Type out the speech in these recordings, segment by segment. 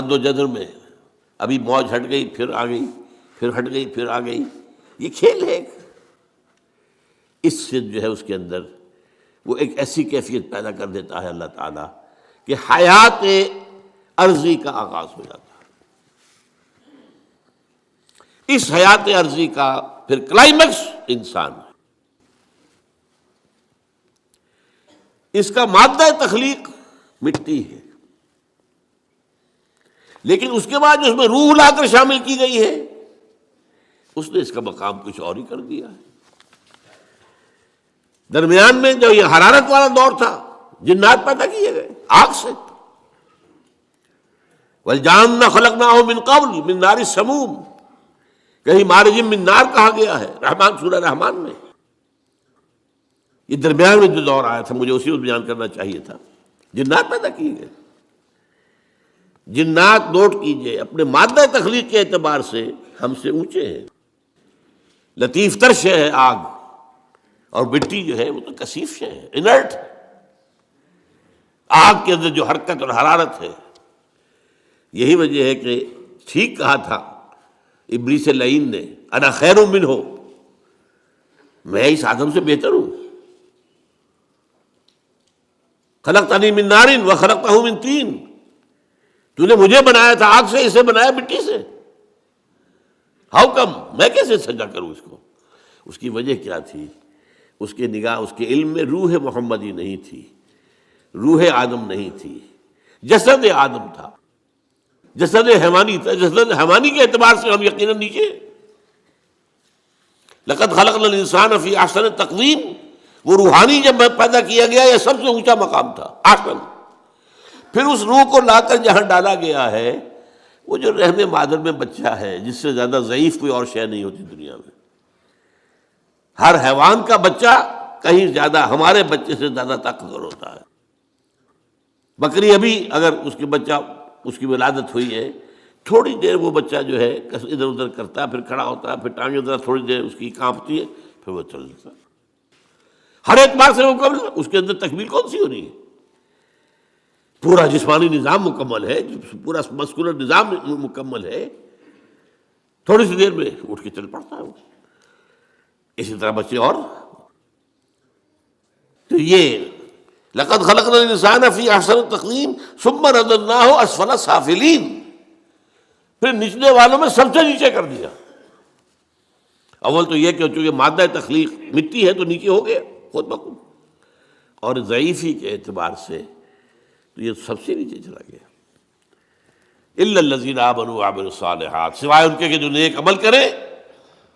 جد و جہد میں ابھی موج ہٹ گئی پھر آ گئی، پھر ہٹ گئی پھر آ گئی، یہ کھیل ہے۔ اس سے جو ہے اس کے اندر وہ ایک ایسی کیفیت پیدا کر دیتا ہے اللہ تعالیٰ کہ حیات عرضی کا آغاز ہو جاتا ہے۔ اس حیات عرضی کا پھر کلائمیکس انسان ہے۔ اس کا مادہ تخلیق مٹی ہے، لیکن اس کے بعد جو اس میں روح لا کر شامل کی گئی ہے، اس نے اس کا مقام کچھ اور ہی کر دیا ہے۔ درمیان میں جو یہ حرارت والا دور تھا، جنات پیدا کیے گئے آگ سے، وَالْجَانَّ خَلَقْنَاهُ مِنْ قَبْلُ مِنْ نَارِ السَّمُومِ، کہیں مارج من نار کہا گیا ہے رحمان سورہ رحمان میں۔ یہ درمیان میں جو دور آیا تھا مجھے اسی کو بیان کرنا چاہیے تھا۔ جنات پیدا کیے گئے، جنات نوٹ کیجئے اپنے مادہ تخلیق کے اعتبار سے ہم سے اونچے ہیں، لطیف تر شے ہے آگ، اور مٹی جو ہے وہ تو کثیف شے ہے، انرٹ۔ آگ کے اندر جو حرکت اور حرارت ہے، یہی وجہ ہے کہ ٹھیک کہا تھا ابلیس لعین نے، انا خیر منہ، میں اس آدم سے بہتر ہوں، خلقتنی من نار وخلقتہ من طین، تو نے مجھے بنایا تھا آگ سے، اسے بنایا مٹی سے، ہاؤ کم، میں کیسے سجا کروں اس کو؟ اس کی وجہ کیا تھی؟ اس کے نگاہ، اس کے علم میں روح محمدی نہیں تھی، روح آدم نہیں تھی، جسد آدم تھا، جسد حیوانی تھا۔ جسد حیوانی کے اعتبار سے ہم یقیناً نیچے۔ لقد خلقنا الانسان فی احسن تقویم، وہ روحانی جب پیدا کیا گیا یہ سب سے اونچا مقام تھا، احسن۔ پھر اس روح کو لا کر جہاں ڈالا گیا ہے، وہ جو رحم مادر میں بچہ ہے، جس سے زیادہ ضعیف کوئی اور شے نہیں ہوتی دنیا میں۔ ہر حیوان کا بچہ کہیں زیادہ ہمارے بچے سے زیادہ طاقتور ہوتا ہے۔ بکری ابھی اگر اس کے بچہ، اس کی ولادت ہوئی ہے، تھوڑی دیر وہ بچہ جو ہے ادھر ادھر کرتا ہے، پھر کھڑا ہوتا ہے، پھر ٹانگیں ادھر تھوڑی دیر اس کی کانپتی ہے، پھر وہ چل دیتا ہے۔ ہر اعتبار سے مکمل، اس کے اندر تکمیل کون سی ہو رہی ہے؟ پورا جسمانی نظام مکمل ہے، پورا مسکولر نظام مکمل ہے، تھوڑی سی دیر میں اٹھ کے چل پڑتا ہے وہ۔ اسی طرح بچے اور، تو یہ لقد خلقنا الانسان فی احسن تقویم ثم رددناہ اسفل سافلین، پھر نچلے والوں میں سب سے نیچے کر دیا۔ اول تو یہ کہ چونکہ مادہ تخلیق مٹی ہے تو نیچے ہو گیا خود بخود، اور ضعیفی کے اعتبار سے تو یہ سب سے نیچے چلا گیا۔ الا الذین آمنوا وعملوا الصالحات، سوائے ان کے کہ جو نیک عمل کریں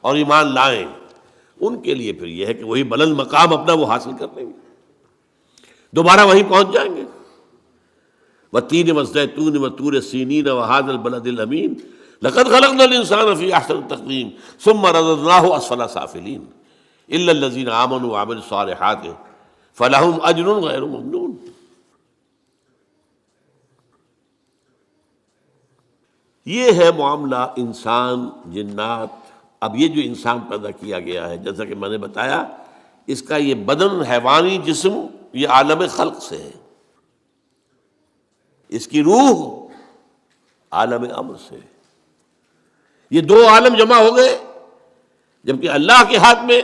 اور ایمان لائیں، ان کے لیے پھر یہ ہے کہ وہی بلند مقام اپنا وہ حاصل کر لیں گے، دوبارہ وہیں پہنچ جائیں گے۔ والتین والزیتون وطور سینین وہذا البلد الامین لقد خلقنا الانسان فی احسن تقویم ثم رددناہ اسفل سافلین الا الذین آمنوا وعملوا الصالحات فلہم اجر غیر ممنون۔ یہ ہے معاملہ انسان جنات۔ اب یہ جو انسان پیدا کیا گیا ہے، جیسا کہ میں نے بتایا، اس کا یہ بدن حیوانی جسم یہ عالم خلق سے ہے، اس کی روح عالم امر سے۔ یہ دو عالم جمع ہو گئے، جبکہ اللہ کے ہاتھ میں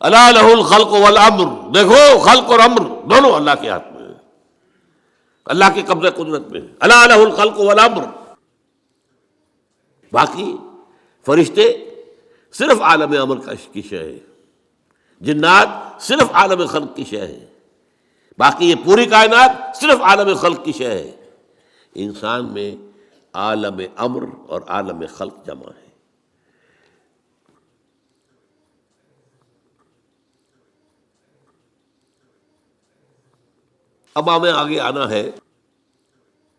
الا لہ الخلق والامر، دیکھو خلق اور امر دونوں اللہ کے ہاتھ میں ہے، اللہ کے قبضہ قدرت میں ہے، الا لہ الخلق والامر۔ باقی فرشتے صرف عالم امر کی شے ہے، جنات صرف عالم خلق کی شے ہے، باقی یہ پوری کائنات صرف عالم خلق کی شے ہے۔ انسان میں عالم امر اور عالم خلق جمع ہے۔ اب ہمیں آگے آنا ہے،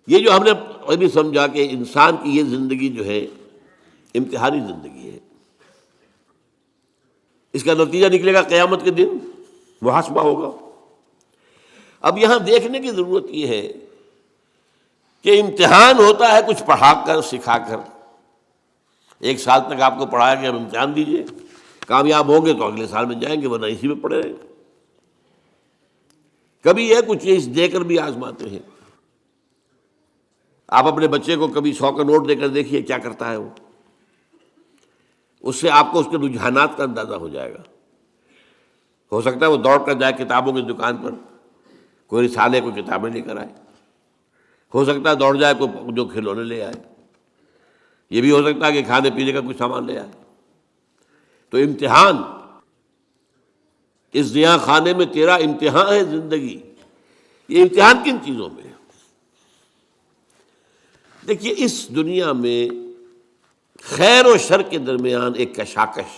یہ جو ہم نے ابھی سمجھا کہ انسان کی یہ زندگی جو ہے امتحانی زندگی ہے، اس کا نتیجہ نکلے گا قیامت کے دن، محاسبہ ہوگا۔ اب یہاں دیکھنے کی ضرورت یہ ہے کہ امتحان ہوتا ہے کچھ پڑھا کر سکھا کر۔ ایک سال تک آپ کو پڑھایا کہ اب امتحان دیجئے، کامیاب ہوں گے تو اگلے سال میں جائیں گے، ورنہ اسی میں پڑے رہیں۔ کبھی یہ کچھ چیز دے کر بھی آزماتے ہیں، آپ اپنے بچے کو کبھی 100 کا نوٹ دے کر دیکھیے کیا کرتا ہے وہ، اس سے آپ کو اس کے رجحانات کا اندازہ ہو جائے گا۔ ہو سکتا ہے وہ دوڑ کر جائے کتابوں کی دکان پر، کوئی رسالے کو کتابیں لے کر آئے، ہو سکتا ہے دوڑ جائے کوئی جو کھلونے لے آئے، یہ بھی ہو سکتا ہے کہ کھانے پینے کا کچھ سامان لے آئے۔ تو امتحان، اس زیاں خانے میں تیرا امتحان ہے زندگی، یہ امتحان کن چیزوں میں ہے؟ دیکھیے اس دنیا میں خیر و شر کے درمیان ایک کشاکش،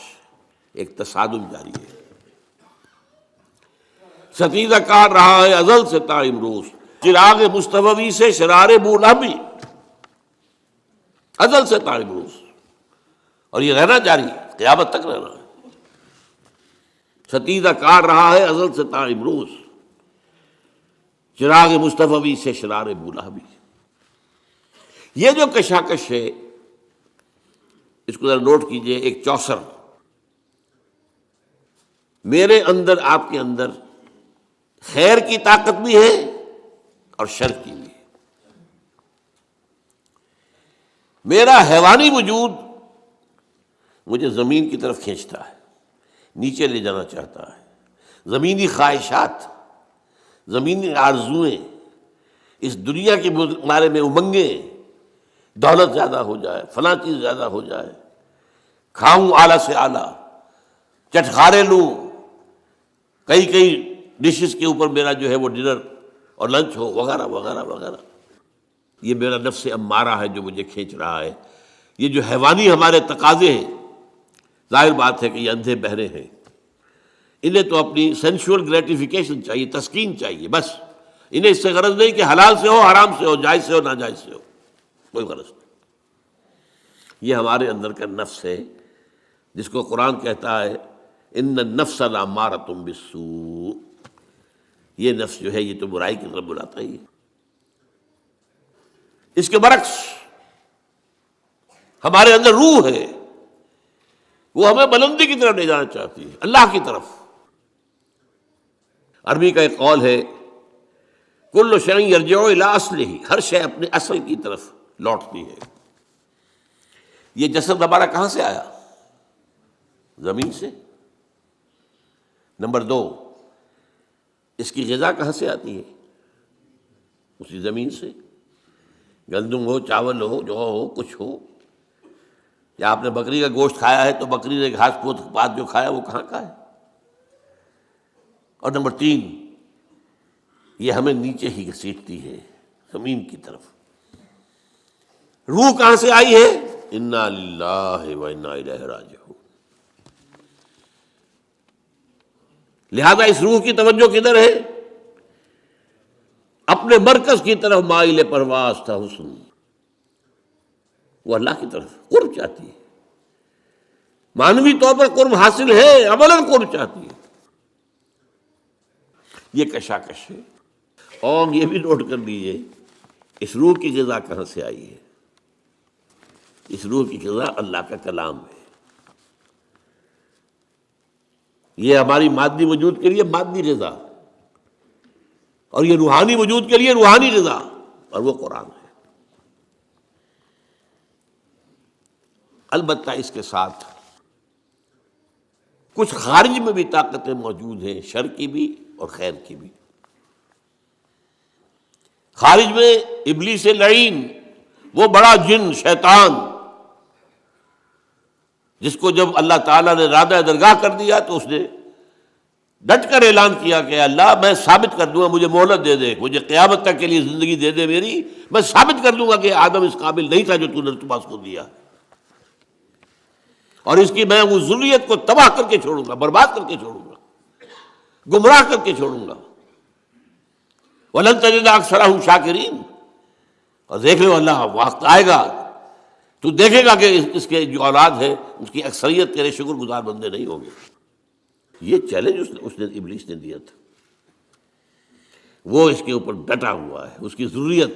ایک تصادم جاری ہے۔ ستیزہ کاٹ رہا ہے ازل سے تا امروز، چراغ مصطفی سے شرار بولہبی، ازل سے تا امروز، اور یہ رہنا جاری ہے، قیامت تک رہنا ہے۔ ستیزہ کاٹ رہا ہے ازل سے تا امروز، چراغ مصطفی سے شرار بولہبی۔ یہ جو کشاکش ہے اس کو ذرا نوٹ کیجئے، ایک چوسر، میرے اندر آپ کے اندر خیر کی طاقت بھی ہے اور شر کی بھی ہے۔ میرا حیوانی وجود مجھے زمین کی طرف کھینچتا ہے، نیچے لے جانا چاہتا ہے، زمینی خواہشات، زمینی آرزوئیں، اس دنیا کے بارے میں امنگیں، دولت زیادہ ہو جائے، فلاں چیز زیادہ ہو جائے، کھاؤں اعلیٰ سے اعلیٰ، چٹخارے لوں، کئی ڈشز کے اوپر میرا جو ہے وہ ڈنر اور لنچ ہو، وغیرہ وغیرہ وغیرہ۔ یہ میرا نفس امارہ ہے جو مجھے کھینچ رہا ہے۔ یہ جو حیوانی ہمارے تقاضے ہیں، ظاہر بات ہے کہ یہ اندھے بہرے ہیں، انہیں تو اپنی سینشول گریٹیفیکیشن چاہیے، تسکین چاہیے، بس انہیں اس سے غرض نہیں کہ حلال سے ہو، حرام سے ہو، جائز سے ہو، ناجائز سے ہو، کوئی غرض نہیں۔ یہ ہمارے اندر کا نفس ہے جس کو قرآن کہتا ہے ان النفس لامارۃ بالسوء، یہ نفس جو ہے یہ تو برائی کی طرف بلاتا ہی ہے۔ اس کے برعکس ہمارے اندر روح ہے، وہ ہمیں بلندی کی طرف لے جانا چاہتی ہے، اللہ کی طرف۔ عربی کا ایک قول ہے کل شیء یرجع الی اصلہ، ہر شے اپنے اصل کی طرف لوٹتی ہے۔ یہ جسد ہمارا کہاں سے آیا؟ زمین سے۔ نمبر 2، اس کی غذا کہاں سے آتی ہے؟ اسی زمین سے، گندم ہو، چاول ہو، جو ہو، کچھ ہو، یا آپ نے بکری کا گوشت کھایا ہے تو بکری نے گھاس پھوس پات جو کھایا وہ کہاں کا ہے؟ اور نمبر 3، یہ ہمیں نیچے ہی گھسیٹتی ہے، زمین کی طرف۔ روح کہاں سے آئی ہے؟ انا للہ و انا الیہ راجعون۔ لہذا اس روح کی توجہ کدھر ہے؟ اپنے مرکز کی طرف مائل پرواز تھا حسن، وہ اللہ کی طرف قرب چاہتی ہے، معنوی طور پر قرب حاصل ہے، عملاً قرب چاہتی ہے۔ یہ کشاکش ہے۔ اور یہ بھی نوٹ کر لیجیے اس روح کی غذا کہاں سے آئی ہے؟ اس روح کی غذا اللہ کا کلام ہے۔ یہ ہماری مادی وجود کے لیے مادی غذا، اور یہ روحانی وجود کے لیے روحانی غذا، اور وہ قرآن ہے۔ البتہ اس کے ساتھ کچھ خارج میں بھی طاقتیں موجود ہیں، شر کی بھی اور خیر کی بھی۔ خارج میں ابلیس لعین، وہ بڑا جن شیطان، جس کو جب اللہ تعالیٰ نے رادہ درگاہ کر دیا تو اس نے ڈٹ کر اعلان کیا کہ اللہ میں ثابت کر دوں گا، مجھے مہلت دے دے، مجھے قیامت تک کے لیے زندگی دے دے میری، میں ثابت کر دوں گا کہ آدم اس قابل نہیں تھا جو تو نے اس کو دیا، اور اس کی میں وہ ذریت کو تباہ کر کے چھوڑوں گا، برباد کر کے چھوڑوں گا، گمراہ کر کے چھوڑوں گا۔ وَلَن تَجِدَ أَكْثَرَهُمْ شَاكِرِينَ، اور دیکھ لو اللہ وقت آئے گا تو دیکھے گا کہ اس کے جو اولاد ہے اس کی اکثریت تیرے شکر گزار بندے نہیں ہوں گے۔ یہ چیلنج اس نے ابلیس نے دیا تھا، وہ اس کے اوپر ڈٹا ہوا ہے، اس کی ضروریت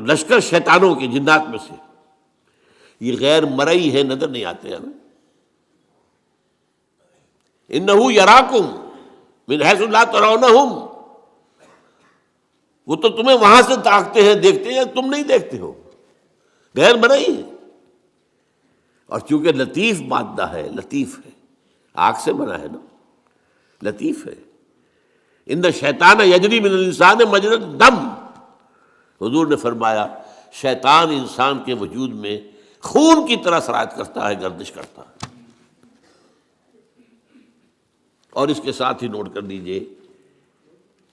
لشکر شیطانوں کے جنات میں سے، یہ غیر مرئی ہے، نظر نہیں آتے ہمیں۔ اِنَّهُ يَرَاكُمْ مِنْ حَيْثُ لَا تَرَوْنَهُمْ، وہ تو تمہیں وہاں سے تاکتے ہیں، دیکھتے ہیں، تم نہیں دیکھتے ہو، غیر بنائی ہے۔ اور چونکہ لطیف مادہ ہے، لطیف ہے، آگ سے بنا ہے نا، لطیف ہے۔ ان الشیطان یجری من الانسان مجری الدم، حضور نے فرمایا شیطان انسان کے وجود میں خون کی طرح سرایت کرتا ہے، گردش کرتا ہے۔ اور اس کے ساتھ ہی نوٹ کر لیجئے،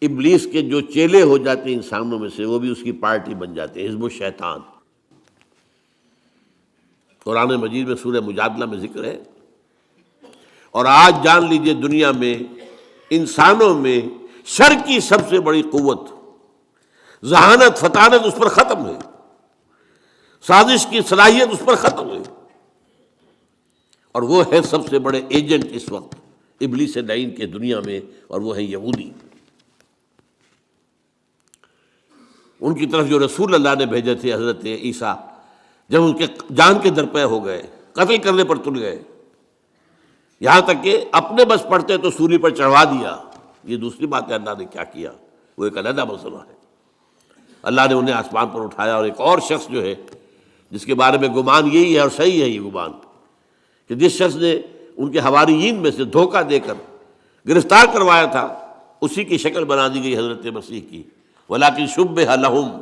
ابلیس کے جو چیلے ہو جاتے ہیں انسانوں میں سے، وہ بھی اس کی پارٹی بن جاتے ہیں، حزب الشیطان۔ قرآن مجید میں سورہ مجادلہ میں ذکر ہے۔ اور آج جان لیجئے دنیا میں انسانوں میں شر کی سب سے بڑی قوت، ذہانت، فطانت اس پر ختم ہے، سازش کی صلاحیت اس پر ختم ہے، اور وہ ہے سب سے بڑے ایجنٹ اس وقت ابلیس لعین کے دنیا میں، اور وہ ہے یہودی۔ ان کی طرف جو رسول اللہ نے بھیجے تھے حضرت عیسیٰ، جب ان کے جان کے درپے ہو گئے، قتل کرنے پر تل گئے، یہاں تک کہ اپنے بس پڑتے تو سولی پر چڑھوا دیا۔ یہ دوسری بات ہے، اللہ نے کیا کیا وہ ایک علیحدہ مسئلہ ہے۔ اللہ نے انہیں آسمان پر اٹھایا، اور ایک اور شخص جو ہے جس کے بارے میں گمان یہی ہے، اور صحیح ہے یہ گمان، کہ جس شخص نے ان کے حواریین میں سے دھوکہ دے کر گرفتار کروایا تھا، اسی کی شکل بنا دی گئی حضرت مسیح کی، ولیکن شبہ لہم،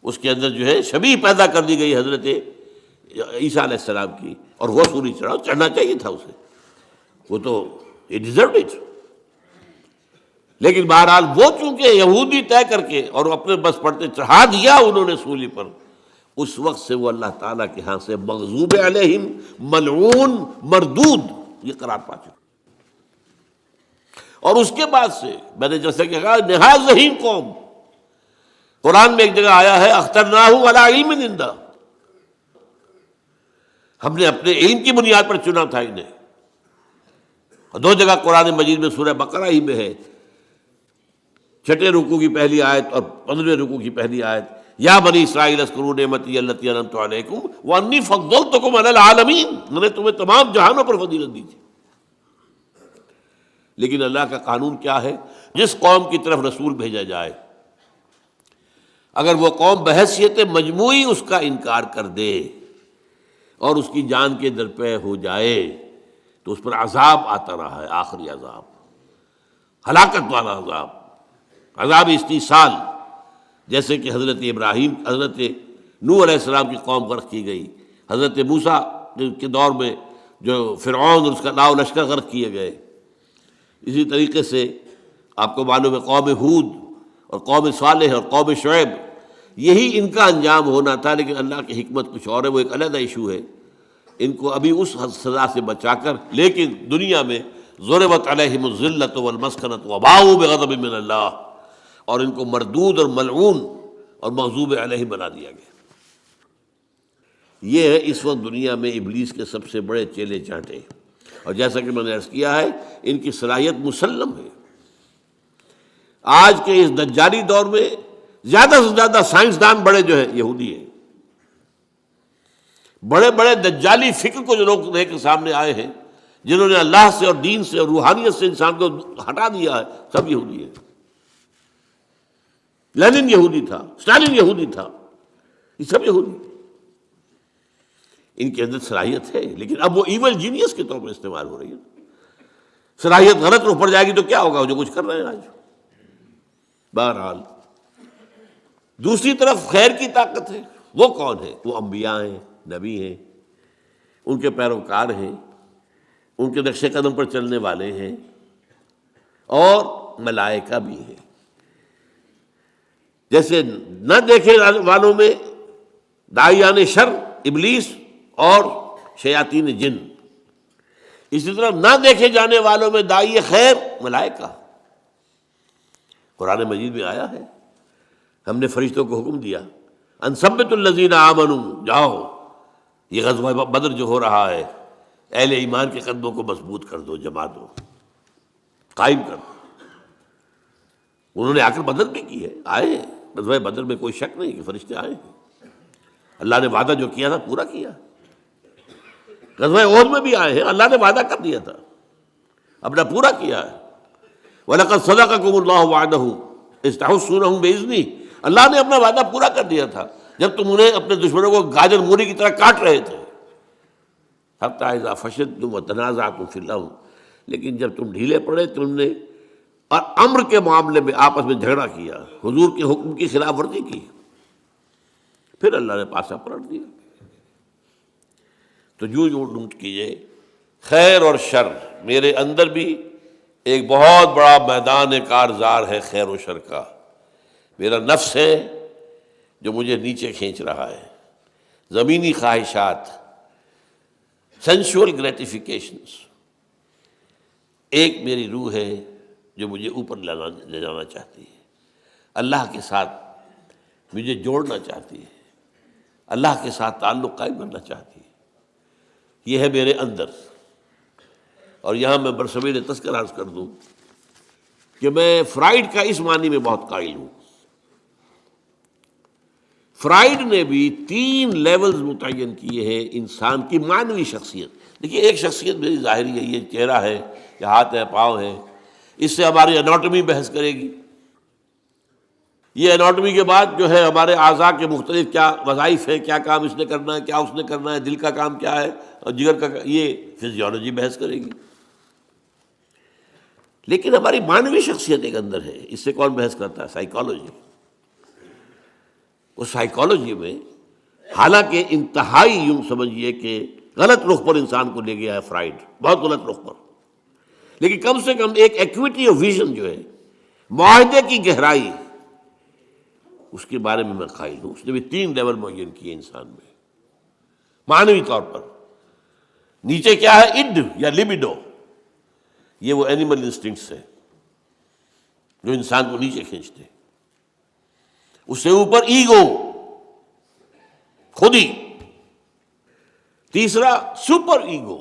اس کے اندر جو ہے شبیہ پیدا کر دی گئی حضرت عیسیٰ علیہ السلام کی، اور وہ سولی چڑھنا چاہیے تھا اسے، وہ تو it deserved it۔ لیکن بہرحال وہ چونکہ یہودی طے کر کے اور اپنے بس پڑتے چڑھا دیا انہوں نے سولی پر، اس وقت سے وہ اللہ تعالیٰ کے ہاں سے مغضوب علیہم، ملعون، مردود، یہ قرار پا چکے۔ اور اس کے بعد سے میں نے جیسے کہ کہا نہایت ذہین قوم، قرآن میں ایک جگہ آیا ہے اخترناہ علی علم عندنا، ہم نے اپنے علم کی بنیاد پر چنا تھا انہیں۔ اور دو جگہ قرآن مجید میں سورہ بقرہ ہی میں ہے، 6 رکوع کی پہلی آیت اور 15 رکوع کی پہلی آیت، یا بنی اسرائیل اذکروا نعمتی التی انعمت علیکم وانی فضلتکم علی العالمین، میں نے تمہیں تمام جہانوں پر فضیلت دی تھی۔ لیکن اللہ کا قانون کیا ہے؟ جس قوم کی طرف رسول بھیجا جائے، اگر وہ قوم بحیثیت مجموعی اس کا انکار کر دے اور اس کی جان کے درپے ہو جائے تو اس پر عذاب آتا رہا ہے، آخری عذاب، ہلاکت والا عذاب، عذاب استیصال، جیسے کہ حضرت ابراہیم، حضرت نوح علیہ السلام کی قوم غرق کی گئی، حضرت موسیٰ کے دور میں جو فرعون اور اس کا لاؤ لشکر غرق کیے گئے۔ اسی طریقے سے آپ کو معلوم ہے قوم ہود اور قوم صالح اور قوم شعیب، یہی ان کا انجام ہونا تھا، لیکن اللہ کی حکمت کچھ اور ہے، وہ ایک علیحدہ ایشو ہے۔ ان کو ابھی اس سزا سے بچا کر، لیکن دنیا میں ضربت علیہم الذلۃ والمسکنۃ وباؤوا بغضب من اللہ، اور ان کو مردود اور ملعون اور مغضوب علیہ بنا دیا گیا۔ یہ ہے اس وقت دنیا میں ابلیس کے سب سے بڑے چیلے چانٹے، اور جیسا کہ میں نے عرض کیا ہے ان کی صلاحیت مسلم ہے۔ آج کے اس دجالی دور میں زیادہ سے زیادہ سائنسدان بڑے جو ہیں یہودی ہیں، بڑے بڑے دجالی فکر کو جو لوگ لے کے سامنے آئے ہیں، جنہوں نے اللہ سے اور دین سے اور روحانیت سے انسان کو ہٹا دیا ہے، سب یہودی ہیں۔ لینن یہودی تھا، اسٹالن یہودی تھا، یہ سب یہودی۔ ان کے اندر صلاحیت ہے، لیکن اب وہ ایول جینیس کے طور پر استعمال ہو رہی ہے۔ صلاحیت غلط روح پڑ جائے گی تو کیا ہوگا، جو کچھ کر رہے ہیں آج۔ بہرحال دوسری طرف خیر کی طاقت ہے، وہ کون ہے؟ وہ انبیاء ہیں، نبی ہیں، ان کے پیروکار ہیں، ان کے نقش قدم پر چلنے والے ہیں، اور ملائکہ بھی ہیں۔ جیسے نہ دیکھے والوں میں داعیان شر ابلیس اور شیاطین جن، اسی طرح نہ دیکھے جانے والوں میں داعی خیر ملائکہ۔ قرآن مجید میں آیا ہے، ہم نے فرشتوں کو حکم دیا ان ثبتوا الذین آمنوا، جاؤ یہ غزوہ بدر جو ہو رہا ہے، اہل ایمان کے قدموں کو مضبوط کر دو، جما دو، قائم کر دو۔ انہوں نے آ کر بدر بھی کی ہے، آئے ہیں غزوہ بدر میں، کوئی شک نہیں کہ فرشتے آئے ہیں۔ اللہ نے وعدہ جو کیا تھا پورا کیا۔ غزوہ احد میں بھی آئے ہیں، اللہ نے وعدہ کر دیا تھا، اپنا پورا کیا ہے۔ وَلَقَدْ صَدَقَكُمُ اللَّهُ وَعْدَهُ استحسونہم بإذنہ، اللہ نے اپنا وعدہ پورا کر دیا تھا جب تم انہیں اپنے دشمنوں کو گاجر مولی کی طرح کاٹ رہے تھے. حتی اذا فشلتم وتنازعتم فی الامر، لیکن جب تم ڈھیلے پڑے تم نے اور امر کے معاملے میں آپس میں جھگڑا کیا، حضور کے حکم کی خلاف ورزی کی، پھر اللہ نے پاسا پلٹ دیا. تو جو نوٹ کیجئے خیر اور شر، میرے اندر بھی ایک بہت بڑا میدان کارزار ہے خیر و شر کا. میرا نفس ہے جو مجھے نیچے کھینچ رہا ہے، زمینی خواہشات، سینشول گریٹیفیکیشنز. ایک میری روح ہے جو مجھے اوپر لے جانا چاہتی ہے، اللہ کے ساتھ مجھے جوڑنا چاہتی ہے، اللہ کے ساتھ تعلق قائم کرنا چاہتی ہے. یہ ہے میرے اندر. اور یہاں میں برصغیر تذکرہ عرض کر دوں کہ میں فرائیڈ کا اس معنی میں بہت قائل ہوں. فرائیڈ نے بھی 3 لیولز متعین کیے ہیں انسان کی معنوی شخصیت. دیکھیے ایک شخصیت میری ظاہری ہے، یہ چہرہ ہے، یہ ہاتھ ہے، پاؤں ہے، اس سے ہماری اناٹمی بحث کرے گی. یہ اناٹمی کے بعد جو ہے ہمارے اعضاء کے مختلف کیا وظائف ہیں، کیا کام اس نے کرنا ہے، کیا اس نے کرنا ہے، دل کا کام کیا ہے اور جگر کا یہ فزیولوجی بحث کرے گی. لیکن ہماری معنوی شخصیت ایک اندر ہے، اس سے کون بحث کرتا ہے؟ سائیکالوجی. اس سائیکالوجی میں حالانکہ انتہائی یوں سمجھیے کہ غلط رخ پر انسان کو لے گیا ہے فرائیڈ، بہت غلط رخ پر، لیکن کم سے کم ایک ایکویٹی آف ویژن جو ہے، معاہدے کی گہرائی، اس کے بارے میں قائل ہوں. اس نے بھی 3 لیول معین کیے انسان میں معنوی طور پر. نیچے کیا ہے؟ اڈ یا لیبیڈو، یہ وہ اینیمل انسٹنکٹس ہیں جو انسان کو نیچے کھینچتے. اس سے اوپر ایگو، خودی. تیسرا سپر ایگو.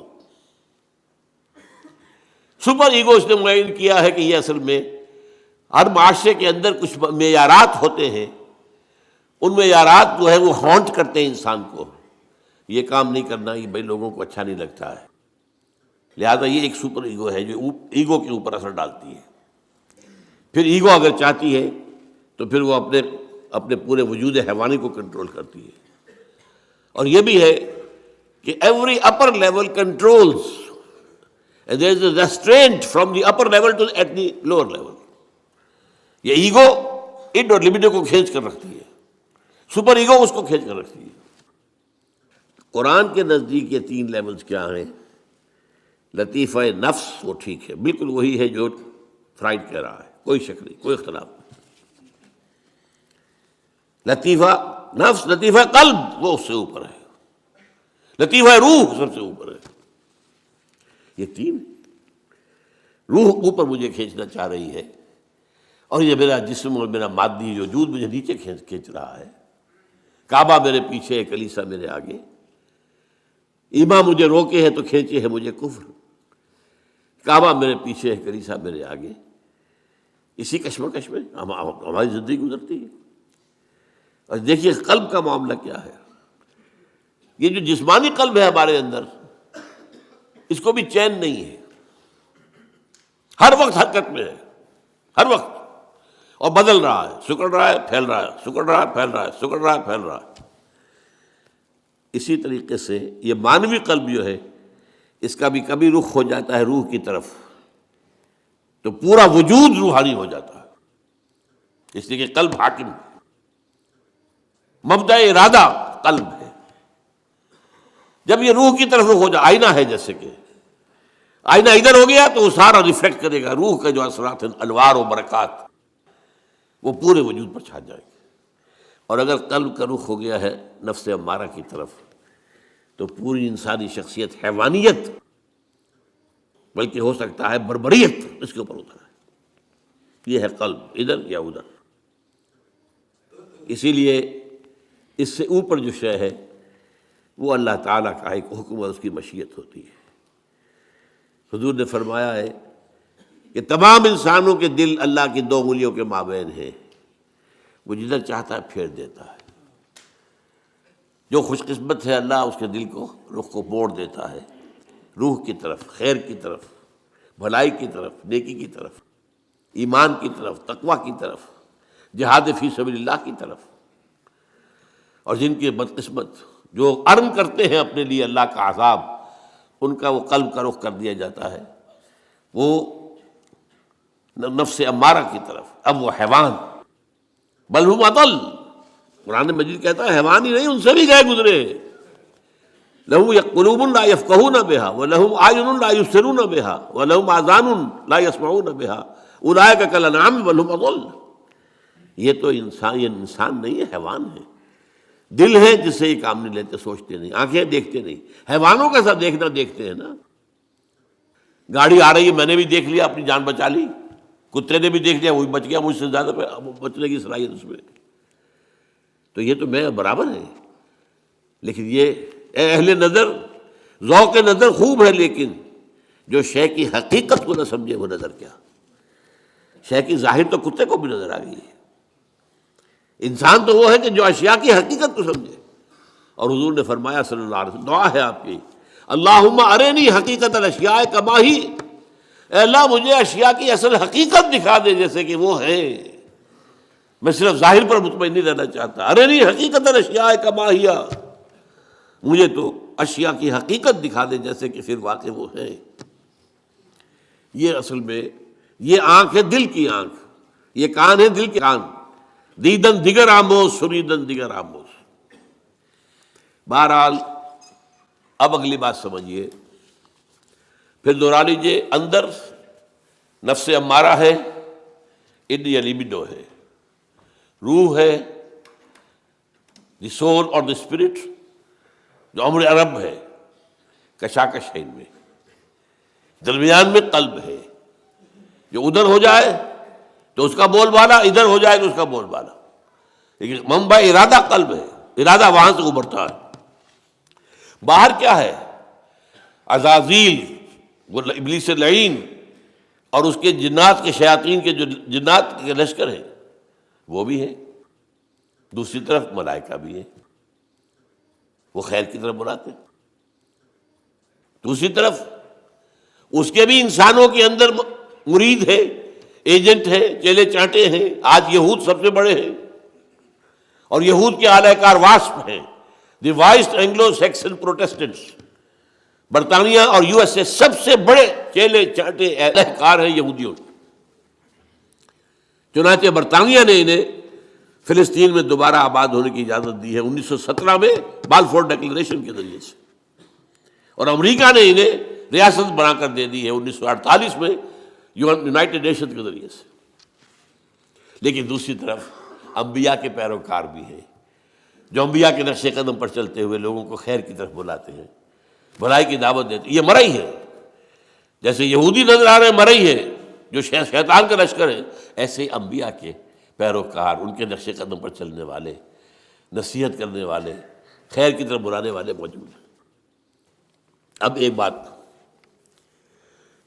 سپر ایگو اس نے معین کیا ہے کہ یہ اصل میں ہر معاشرے کے اندر کچھ معیارات ہوتے ہیں، ان معیارات جو ہے وہ ہانٹ کرتے ہیں انسان کو. یہ کام نہیں کرنا، یہ بھائی لوگوں کو اچھا نہیں لگتا ہے، لہذا یہ ایک سپر ایگو ہے جو ایگو کے اوپر اثر ڈالتی ہے. پھر ایگو اگر چاہتی ہے تو پھر وہ اپنے پورے وجود حیوانی کو کنٹرول کرتی ہے. اور یہ بھی ہے کہ every upper level controls, there is a restraint from the upper level to at the lower level. یہ ایگو اڈ اور لبیڈو کو کھینچ کر رکھتی ہے، سپر ایگو اس کو کھینچ کر رکھتی ہے. قرآن کے نزدیک یہ 3 لیولز کیا ہیں؟ لطیفہ نفس، وہ ٹھیک ہے، بالکل وہی ہے جو فرائیڈ کہہ رہا ہے، کوئی شک نہیں، کوئی اختلاف نہیں. لطیفہ نفس، لطیفہ قلب وہ اس سے اوپر ہے، لطیفہ روح سب سے اوپر ہے. یہ 3 روح اوپر مجھے کھینچنا چاہ رہی ہے، اور یہ میرا جسم اور میرا مادی وجود مجھے نیچے کھینچ رہا ہے. کعبہ میرے پیچھے، کلیسا میرے آگے. ایمان مجھے روکے ہے تو کھینچے ہے مجھے کفر. کعبہ میرے پیچھے ہے، کلیسا میرے آگے. اسی کشمکش میں ہماری زندگی گزرتی ہے. اور دیکھیے قلب کا معاملہ کیا ہے. یہ جو جسمانی قلب ہے ہمارے اندر، اس کو بھی چین نہیں ہے، ہر وقت حرکت میں ہے، ہر وقت، اور بدل رہا ہے، سکڑ رہا ہے، پھیل رہا ہے، سکڑ رہا ہے، پھیل رہا ہے، سکڑ رہا ہے، پھیل رہا ہے. اسی طریقے سے یہ مانوی قلب جو ہے، اس کا بھی کبھی رخ ہو جاتا ہے روح کی طرف تو پورا وجود روحانی ہو جاتا ہے. اس لیے کہ قلب حاکم ہے، مبدأ ارادہ قلب ہے. جب یہ روح کی طرف رخ ہو جائے، آئینہ ہے جیسے کہ آئینہ ادھر ہو گیا تو وہ سارا ریفلیکٹ کرے گا، روح کے جو اثرات ہیں، انوار و برکات، وہ پورے وجود پر چھا جائیں گے. اور اگر قلب کا رخ ہو گیا ہے نفس امارہ کی طرف تو پوری انسانی شخصیت، حیوانیت، بلکہ ہو سکتا ہے بربریت اس کے اوپر ہوتا ہے. یہ ہے قلب، ادھر یا ادھر. اسی لیے اس سے اوپر جو شے ہے وہ اللہ تعالیٰ کا ایک حکم اور اس کی مشیت ہوتی ہے. حضور نے فرمایا ہے کہ تمام انسانوں کے دل اللہ کی 2 انگلیوں کے مابین ہیں، وہ جدھر چاہتا ہے پھیر دیتا ہے. جو خوش قسمت ہے اللہ اس کے دل کو، رخ کو موڑ دیتا ہے روح کی طرف، خیر کی طرف، بھلائی کی طرف، نیکی کی طرف، ایمان کی طرف، تقویٰ کی طرف. جہاد فی سبیل اللہ کی طرف، اور جن کی بدقسمت جو ارن کرتے ہیں اپنے لیے اللہ کا عذاب، ان کا وہ قلب کا رخ کر دیا جاتا ہے وہ نفس امارہ کی طرف، اب وہ حیوان، بل ہم اضل، قرآن مجید کہتا ہے حیوان ہی نہیں، ان سے بھی گئے گزرے، لہم قلوب لا یفقہون بہا ولہم اعین لا یبصرون بہا ولہم آذان لا یسمعون بہا اولئک کالانعام بل ہم اضل۔ یہ تو انسان نہیں ہے، حیوان ہے۔ دل ہے جس سے یہ کام نہیں لیتے، سوچتے نہیں، آنکھیں دیکھتے نہیں، حیوانوں کا ساتھ دیکھنا دیکھتے ہیں نا۔ گاڑی آ رہی ہے، میں نے بھی دیکھ لیا، اپنی جان بچا لی، کتے نے بھی دیکھ لیا، وہی بچ گیا، مجھ سے زیادہ بچنے کی صلاحیت اس میں، تو یہ تو میں برابر ہے۔ لیکن یہ اے اہل نظر، ذوق نظر خوب ہے، لیکن جو شے کی حقیقت کو نہ سمجھے وہ نظر کیا، شے کی ظاہر تو کتے کو بھی نظر آ گئی ہے۔ انسان تو وہ ہے کہ جو اشیاء کی حقیقت کو سمجھے، اور حضور نے فرمایا صلی اللہ علیہ وسلم، دعا ہے آپ کی، اللہم ارنی حقیقت الاشیاء کما ہی، اے اللہ مجھے اشیاء کی اصل حقیقت دکھا دے جیسے کہ وہ ہے، میں صرف ظاہر پر مطمئن نہیں رہنا چاہتا۔ ارنی حقیقت الاشیاء کما ہی، مجھے تو اشیاء کی حقیقت دکھا دے جیسے کہ پھر واقع وہ ہے۔ یہ اصل میں یہ آنکھ ہے دل کی آنکھ، یہ کان ہے دل کے کان، دیدن دیگر آموز سنیدن دیگر آموز۔ بہرحال اب اگلی بات سمجھیے، پھر دوہرا لیجیے، اندر نفس امارہ ہے، ان یا لیبیڈو ہے، روح ہے، دی سول اور دی اسپرٹ، جو امر عرب ہے، کشاکش ہے ان میں، درمیان میں قلب ہے، جو ادھر ہو جائے تو اس کا بول بالا، ادھر ہو جائے تو اس کا بول بالا، لیکن منبع ارادہ قلب ہے، ارادہ وہاں سے ابھرتا ہے۔ باہر کیا ہے؟ عزازیل، وہ ابلیس لعین اور اس کے جنات کے شیاطین کے جو جنات کے لشکر ہیں وہ بھی ہے، دوسری طرف ملائکہ بھی ہے، وہ خیر کی طرف بلاتے ہیں، دوسری طرف اس کے بھی انسانوں کے اندر مرید ہے، ایجنٹ ہے، چیلے چانٹے ہیں۔ آج یہود سب سے بڑے ہیں، اور یہود کے اعلی کار واسپ ہیں، دی وائسٹ اینگلو سیکسن پروٹیسٹنٹس، برطانیہ اور یو ایس اے سب سے بڑے چیلے چانٹے اعلی کار ہیں یہودیوں۔ چنانچہ برطانیہ نے انہیں فلسطین میں دوبارہ آباد ہونے کی اجازت دی ہے 1917 میں بالفور ڈکلریشن کے ذریعے سے، اور امریکہ نے انہیں ریاست بنا کر دے دی ہے 1948 میں یونائٹڈ نیشن کے ذریعے سے۔ لیکن دوسری طرف انبیاء کے پیروکار بھی ہیں، جو انبیاء کے نقش قدم پر چلتے ہوئے لوگوں کو خیر کی طرف بلاتے ہیں، بھلائی کی دعوت دیتے ہیں۔ یہ مرئی ہے، جیسے یہودی نظر آ رہے ہیں مرئی ہے جو شیطان کا لشکر ہے، ایسے ہی انبیاء کے پیروکار، ان کے نقش قدم پر چلنے والے، نصیحت کرنے والے، خیر کی طرف بلانے والے موجود ہیں۔ اب ایک بات،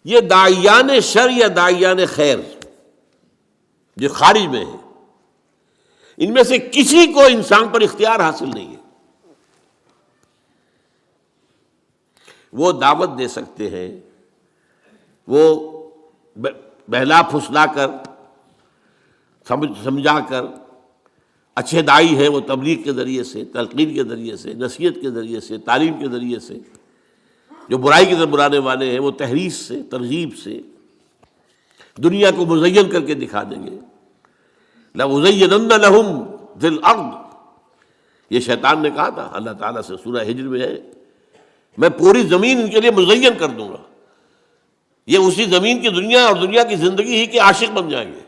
یہ داعیان شر یا داعیان خیر جو خارج میں ہیں، ان میں سے کسی کو انسان پر اختیار حاصل نہیں ہے۔ وہ دعوت دے سکتے ہیں، وہ بہلا پھسلا کر، سمجھا کر، اچھے داعی ہیں وہ تبلیغ کے ذریعے سے، تلقین کے ذریعے سے، نصیحت کے ذریعے سے، تعلیم کے ذریعے سے، جو برائی کی طرف بلانے والے ہیں وہ تحریض سے، ترغیب سے دنیا کو مزین کر کے دکھا دیں گے۔ لَأُزَيِّنَنَّ لَهُمْ فِي الْأَرْضِ، یہ شیطان نے کہا تھا، اللہ تعالیٰ سے سورہ ہجر میں ہے، میں پوری زمین ان کے لیے مزین کر دوں گا، یہ اسی زمین کی دنیا اور دنیا کی زندگی ہی کے عاشق بن جائیں گے۔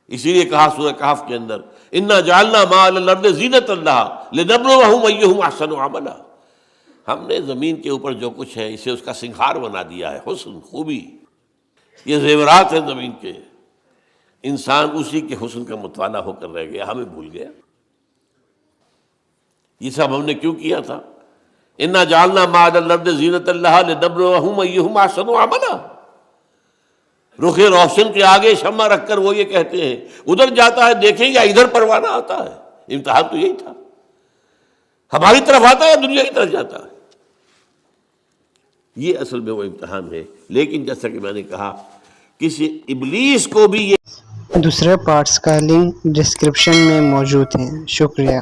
اسی لیے کہا سورہ کہف کے اندر، اِنَّا جَعَلْنَا مَا عَلَى الْأَرْضِ زِینَةً لَهَا لِنَبْلُوَهُمْ أَيُّهُمْ أَحْسَنُ عَمَلًا، ہم نے زمین کے اوپر جو کچھ ہے اسے اس کا سنگھار بنا دیا ہے، حسن، خوبی، یہ زیورات ہیں زمین کے، انسان اسی کے حسن کا مطالعہ ہو کر رہ گیا، ہمیں بھول گیا۔ یہ سب ہم نے کیوں کیا تھا؟ اِنَّا جَعَلْنَا مَا عَلَى الْأَرْضِ زِینَةً لَهَا لِنَبْلُوَهُمْ أَيُّهُمْ أَحْسَنُ عَمَلًا۔ رخ روشن کے آگے شمع رکھ کر وہ یہ کہتے ہیں، ادھر جاتا ہے دیکھیں یا ادھر پروانہ آتا ہے۔ امتحان تو یہی تھا، ہماری طرف آتا ہے یا دنیا کی طرف جاتا ہے، یہ اصل میں وہ امتحان ہے۔ لیکن جیسا کہ میں نے کہا، کسی ابلیس کو بھی یہ دوسرے پارٹس کا لنک ڈسکرپشن میں موجود ہے۔ شکریہ۔